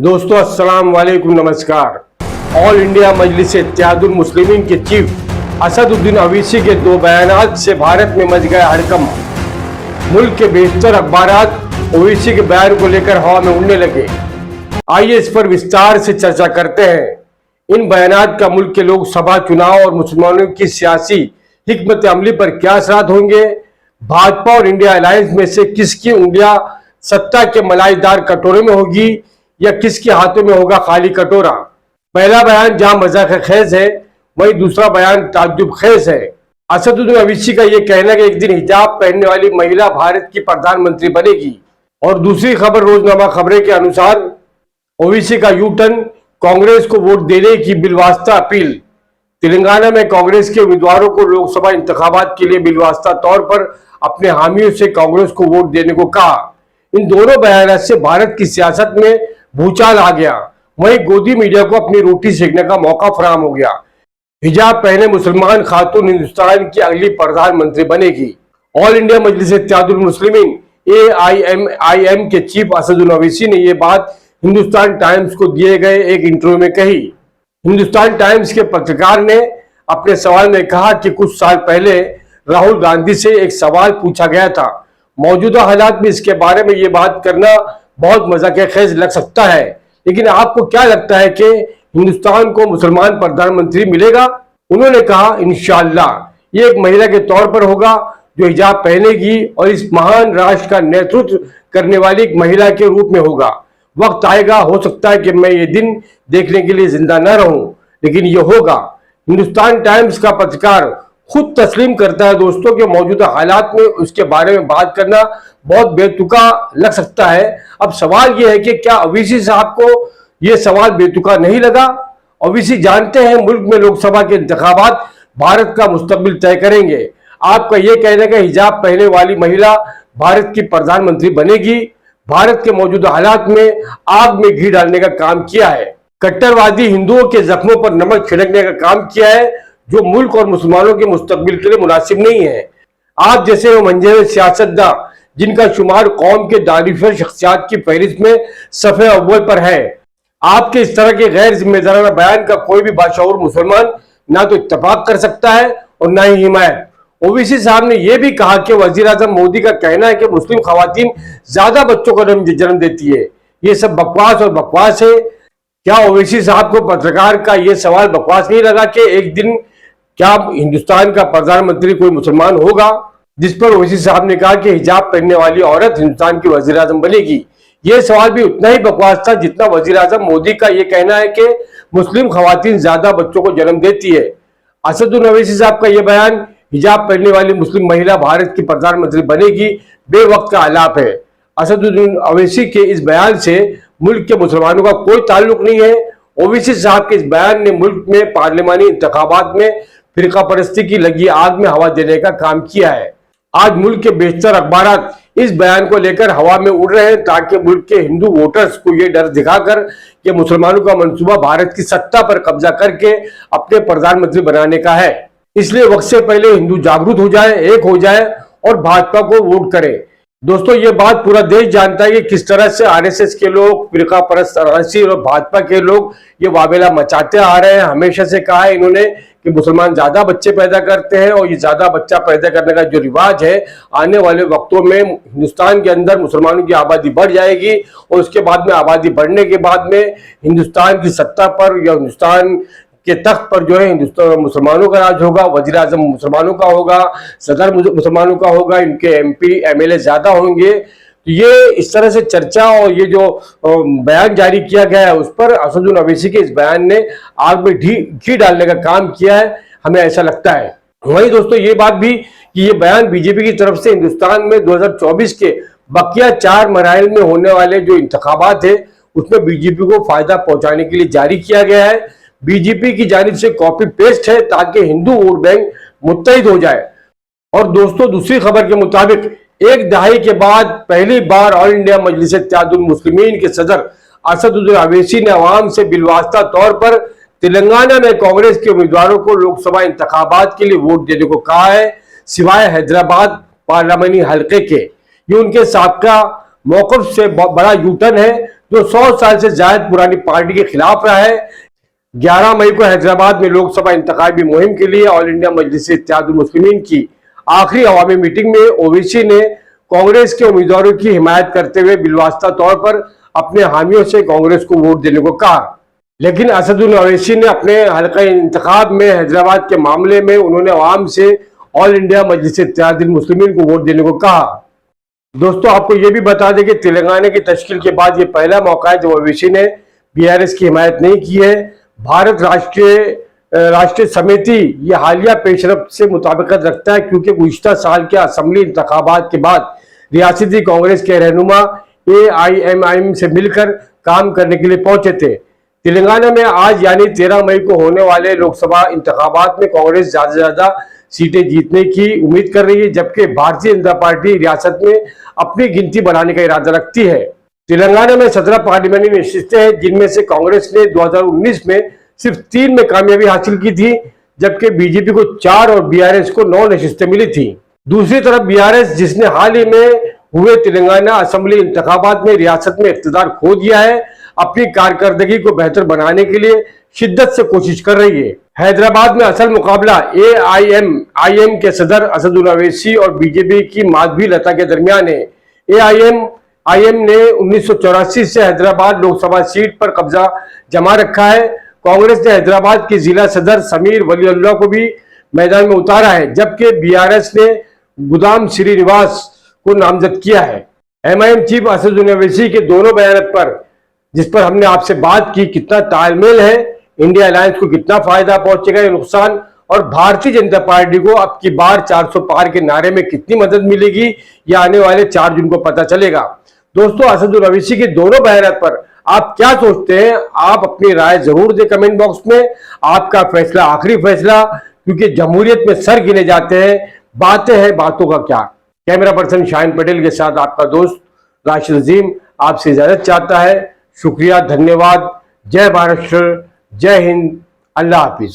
दोस्तों अस्सलाम वालेकुम, नमस्कार। ऑल इंडिया मजलिस इत्तेहादुल मुस्लिमीन के चीफ असदुद्दीन अवीसी के दो बयानात से भारत में मच गया हड़कंप। मुल्क के बेशतर अखबारात ओवैसी के बयान को लेकर हवा में उड़ने लगे। आइए इस पर विस्तार से चर्चा करते हैं। इन बयानात का मुल्क के लोकसभा चुनाव और मुसलमानों की सियासी हिकमत अमली पर क्या असरात होंगे? भाजपा और इंडिया अलायंस में से किसकी उंगलियां सत्ता के मलाईदार कटोरे में होगी या किसके हाथों में होगा खाली कटोरा? पहला बयान जहां मजाक खेज है, वहीं दूसरा बयान ताज्जुब खेज है। असदुद्दीन अवीसी का यह कहना कि एक दिन हिजाब पहनने वाली महिला भारत की प्रधानमंत्री बनेगी, और दूसरी खबर रोजनामा खबरें के अनुसार ओवैसी का यू टर्न, कांग्रेस को वोट देने की बिलवास्ता अपील। तेलंगाना में कांग्रेस के उम्मीदवारों को लोकसभा इंतखाबात के लिए बिलवास्ता तौर पर अपने हामियों से कांग्रेस को वोट देने को कहा। इन दोनों बयानात से भारत की सियासत में भूचाल आ गया। वहीं गोदी मीडिया को अपनी रोटी सेकने का मौका फराहम हो गया। हिजाब पहने मुसलमान खातून हिंदुस्तान की अगली प्रधानमंत्री बनेगी। ऑल इंडिया मजलिस इत्तेहादुल मुस्लिमीन AIM के चीफ असदुद्दीन अवीसी ने यह बात हिंदुस्तान टाइम्स को दिए गए एक इंटरव्यू में कही। हिंदुस्तान टाइम्स के पत्रकार ने अपने सवाल में कहा कि कुछ साल पहले राहुल गांधी से एक सवाल पूछा गया था। मौजूदा हालात में इसके बारे में ये बात करना बहुत मजाक-ए-खेज लग सकता है, लेकिन आपको क्या लगता है कि हिंदुस्तान को मुसलमान प्रधानमंत्री मिलेगा? उन्होंने कहा, इंशाअल्लाह ये एक महिला के तौर पर होगा जो हिजाब पहनेगी और इस महान राष्ट्र का नेतृत्व करने वाली एक महिला के रूप में होगा। वक्त आएगा, हो सकता है कि मैं ये दिन देखने के लिए जिंदा न रहूं, लेकिन ये होगा। हिंदुस्तान टाइम्स का पत्रकार खुद तस्लीम करता है दोस्तों के मौजूदा हालात में उसके बारे में बात करना बहुत बेतुका लग सकता है। अब सवाल यह है कि क्या अवीसी साहब को यह सवाल बेतुका नहीं लगा? अवीसी जानते हैं मुल्क में लोकसभा के इंतखाबात भारत का मुस्तकबिल तय करेंगे। आपका यह कहना है कि हिजाब पहने वाली महिला भारत की प्रधानमंत्री बनेगी, भारत के मौजूदा हालात में आग में घी डालने का काम किया है, कट्टरवादी हिंदुओं के जख्मों पर नमक छिड़कने का काम किया है, जो मुल्क और मुसलमानों के मुस्तकबिल के लिए मुनासिब नहीं है। आप जैसे वो मंजर सियासतदान जिनका शुमार कौम के दानिशवर शख्सियात की फहरिस्त में सफ़े अव्वल पर है, आपके इस तरह के गैर जिम्मेदाराना बयान का कोई भी बाशऊर मुसलमान ना तो इत्तफाक कर सकता है और ना ही हिमायत। ओवैसी साहब ने यह भी कहा कि वजीर आजम मोदी का कहना है कि मुस्लिम खवातीन ज्यादा बच्चों को जन्म देती है, ये सब बकवास और बकवास है। क्या ओवैसी साहब को पत्रकार का यह सवाल बकवास नहीं लगा कि एक दिन क्या हिंदुस्तान का प्रधानमंत्री कोई मुसलमान होगा? जिस पर ओवैसी साहब ने कहा कि हिजाब पहनने वाली औरत हिंदुस्तान की वजीर आजम बनेगी। यह सवाल भी उतना ही बकवास था जितना वजीर आजम मोदी का यह कहना है कि मुस्लिम खवातीन ज्यादा बच्चों को जन्म देती है। असदुद्दीन अवीसी साहब का यह बयान हिजाब पहनने वाली मुस्लिम महिला भारत की प्रधानमंत्री बनेगी बेवक्त का आलाप है। असदुद्दीन अवीसी के इस बयान से मुल्क के मुसलमानों का कोई ताल्लुक नहीं है। ओवैसी साहब के इस बयान ने मुल्क में पार्लिमानी इंतखाबात में फिरका परस्ती की लगी आग में हवा देने का काम किया है। आज मुल्क के बेशतर अखबारात इस बयान को लेकर हवा में उड़ रहे हैं ताकि मुल्क के हिंदू वोटर्स को यह डर दिखाकर कि मुसलमानों का मंसूबा भारत की सत्ता पर कब्जा करके अपने प्रधानमंत्री बनाने का है। इसलिए वक्त से पहले हिंदू जागरूक हो जाए, एक हो जाए और भाजपा को वोट करें। दोस्तों ये बात पूरा देश जानता है कि किस तरह से RSS के लोग, फिरका परस्त अरासी और भाजपा के लोग ये वावेला मचाते आ रहे हैं। हमेशा से कहा है इन्होंने कि मुसलमान ज्यादा बच्चे पैदा करते हैं और ये ज्यादा बच्चा पैदा करने का जो रिवाज है, आने वाले वक्तों में हिंदुस्तान के अंदर मुसलमानों की आबादी बढ़ जाएगी और उसके बाद में आबादी बढ़ने के बाद में हिंदुस्तान की सत्ता पर या हिंदुस्तान के तख्त पर जो है हिंदुस्तान मुसलमानों का राज होगा, वजीर आजम मुसलमानों का होगा, सदर मुसलमानों का होगा, इनके MP MLA ज्यादा होंगे। तो ये इस तरह से चर्चा और ये जो बयान जारी किया गया है उस पर असदुद्दीन अवीसी के इस बयान ने आग में घी डालने का काम किया है, हमें ऐसा लगता है। वहीं दोस्तों ये बात भी कि ये बयान बीजेपी की तरफ से हिंदुस्तान में 2024 के बकिया 4 मराइल में होने वाले जो इंतखाबात है उसमें बीजेपी को फायदा पहुंचाने के लिए जारी किया गया है। बीजेपी की जानिब से कॉपी पेस्ट है ताकि हिंदू वोट बैंक मुत्तहिद हो जाए। और दोस्तों दूसरी खबर के मुताबिक एक दहाई के बाद पहली बार ऑल इंडिया मजलिस इत्तेहादुल मुस्लिमीन के सदर असदुद्दीन अवीसी ने अवाम से बिलवास्ता तौर पर तेलंगाना में कांग्रेस के उम्मीदवारों को लोकसभा इंतखाबात के लिए वोट देने को कहा है, सिवाय हैदराबाद पार्लियामानी हल्के के। ये उनके साबका मौकफ से बड़ा यूटर्न है जो 100 साल से ज्यादा पुरानी पार्टी के खिलाफ रहा है। 11 मई को हैदराबाद में लोकसभा इंतखाबी मुहिम के लिए ऑल इंडिया मजलिस इत्तेहादुल मुस्लिमीन की आखिरी अवामी मीटिंग में ओवैसी ने कांग्रेस के उम्मीदवारों की हिमायत करते हुए बिलवास्ता तौर पर अपने हामियों से कांग्रेस को वोट देने को कहा। लेकिन असदुद्दीन ओवैसी ने अपने हल्का इंतखाब में हैदराबाद के मामले में उन्होंने अवाम से ऑल इंडिया मजलिस इत्तेहादुल मुस्लिमीन को वोट देने को कहा। दोस्तों, आपको यह भी बता दें कि तेलंगाना की तश्कील के बाद ये पहला मौका है जब ओवैसी ने बीआरएस की हिमायत नहीं की है। भारत राष्ट्रीय समिति ये हालिया पेशरफ से मुताबिकत रखता है क्योंकि गुज़िश्ता साल के असेंबली इंतखाबात के बाद रियासती कांग्रेस के रहनुमा AIMIM से मिलकर काम करने के लिए पहुंचे थे। तेलंगाना में आज यानी 13 मई को होने वाले लोकसभा इंतखाबात में कांग्रेस ज्यादा से ज्यादा सीटें जीतने की उम्मीद कर रही है, जबकि भारतीय जनता पार्टी रियासत में अपनी गिनती बढ़ाने का इरादा रखती है। तेलंगाना में 17 पार्लियामेंट्री नशिस्तें हैं, जिनमें से कांग्रेस ने 2019 में सिर्फ 3 में कामयाबी हासिल की थी, जबकि बीजेपी को 4 और बीआरएस को 9 नशिस्तें मिली थी। दूसरी तरफ बीआरएस, जिसने हाल ही में हुए तेलंगाना असेंबली इंतखाबात में रियासत में इख्तिदार खो दिया है, अपनी कारकर्दगी को बेहतर बनाने के लिए शिद्दत से कोशिश कर रही है। हैदराबाद में असल मुकाबला AIMIM के सदर असदुद्दीन ओवैसी और बीजेपी की माधवी लता के दरमियान है। AIMIM ने 1984 से हैदराबाद लोकसभा सीट पर कब्जा जमा रखा है। कांग्रेस ने हैदराबाद के जिला सदर समीर वलीउल्लाह को भी मैदान में उतारा है, जबकि बीआरएस ने गुदाम श्रीनिवास को नामजद किया है। MIM चीफ असदुद्दीन ओवैसी के दोनों बयान पर, जिस पर हमने आपसे बात की, कितना तालमेल है, इंडिया अलायंस को कितना फायदा पहुंचेगा या नुकसान, और भारतीय जनता पार्टी को अब की बार 400 पार के नारे में कितनी मदद मिलेगी, यह आने वाले 4 जून को पता चलेगा। दोस्तों, असदुद्दीन ओवैसी के दोनों बयान पर आप क्या सोचते हैं? आप अपनी राय जरूर दें कमेंट बॉक्स में। आपका फैसला आखिरी फैसला, क्योंकि जमहूरियत में सर गिने जाते हैं, बातें हैं बातों का क्या। कैमरा पर्सन शाहीन पटेल के साथ आपका दोस्त राशिद अजीम आपसे इजाजत चाहता है। शुक्रिया, धन्यवाद। जय महाराष्ट्र, जय हिंद, अल्लाह हाफिज।